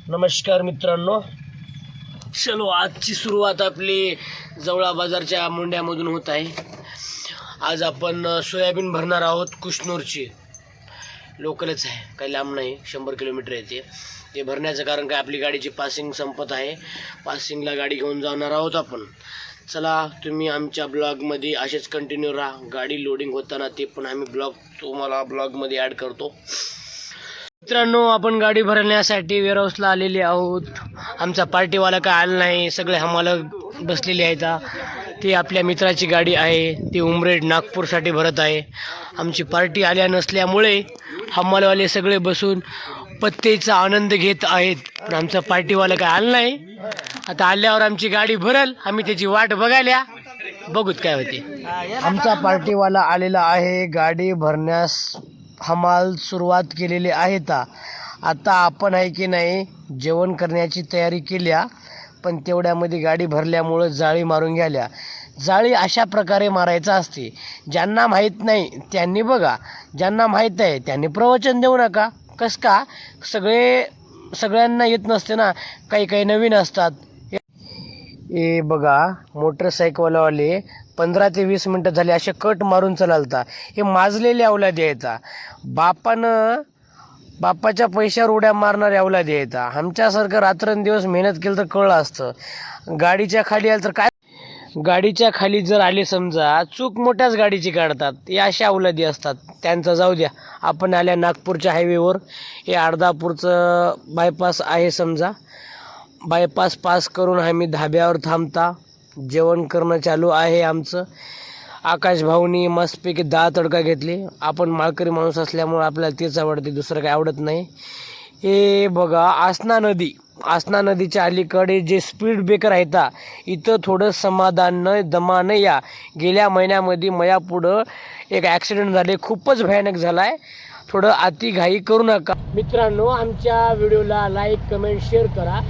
नमस्कार मित्रांनो, चलो आजची सुरुवात आपली जवळा बाजारच्या मुंड्यामधून होत आहे। आज आपण सोयाबीन भरणार आहोत। कुशनूरची लोकलच आहे, काही लांब नाही, 100 किलोमीटर येते। ते भरण्याचं कारण काय, आपली गाडीची पासिंग संपत आहे, पासिंगला गाडी घेऊन जाणार आहोत आपण। चला तुम्ही आमच्या ब्लॉगमध्ये असेच कंटिन्यू राहा। गाडी लोडिंग होताना ते पण आम्ही तुम्हाला ब्लॉगमध्ये ॲड करतो। मित्रांनो, आपण गाडी भरण्यासाठी वेअरहाऊसला आलेले आहोत। आमचा पार्टीवाला काय आला नाही, सगळे आम्हाला बसलेले आहेत। ती आपल्या मित्राची गाडी आहे, ती उमरेड नागपूरसाठी भरत आहे। आमची पार्टी आल्या नसल्यामुळे हमालवाले सगळे बसून पत्तेचा आनंद घेत आहेत, पण आमचा पार्टीवाला काय आला नाही। आता आल्यावर आमची गाडी भरल, आम्ही त्याची वाट बघायला बघूत काय होते। आमचा पार्टीवाला आलेला आहे, गाडी भरण्यास हमाल सुरुवात केलेली आहे। आता आपण आहे की नाही जेवण करण्याची तयारी केल्या, पण तेवढ्यामध्ये गाडी भरल्यामुळं जाळी मारून गेल्या। जाळी अशा प्रकारे मारायचं असते, ज्यांना माहीत नाही त्यांनी बघा, ज्यांना माहीत आहे त्यांनी प्रवचन देऊ नका। कसं का, सगळ्यांना येत नसते ना, काही काही नवीन असतात। हे बघा, मोटरसायकलवाले 15 ते 20 मिनटं झाले असे कट मारून चालता। हे माजलेले अवलादी आहेत, बापाच्या पैशावर उड्या मारणारे अवलादी आहेत। आमच्यासारखं रात्रंदिवस मेहनत केलं तर कळलं असतं। गाडीच्या खाली आलं तर काय, गाडीच्या खाली जर आले समजा, चूक मोठ्याच गाडीची काढतात, हे अशा अवलादी असतात। त्यांचं जाऊ द्या। आपण आल्या नागपूरच्या हायवेवर, हे अर्धापूरचं बायपास आहे समजा। बायपास पास करून आम्ही धाब्यावर थांबता, जेवण करणं चालू आहे आमचं। आकाश भाऊनी मस्तपैकी डाळ तडका घेतली। आपण माळकरी माणूस असल्यामुळे आपल्याला तेच आवडते, दुसरं काही आवडत नाही। हे बघा, आसना नदीच्या अलीकडे जे स्पीड ब्रेकर आहेत, इथं थोडं समाधान दमानं या। गेल्या महिन्यामध्ये मयापुढं एक ॲक्सिडेंट झाले, खूपच भयानक झाला आहे। थोडं अतिघाई करू नका मित्रांनो। आमच्या व्हिडिओला लाईक, कमेंट, शेअर करा।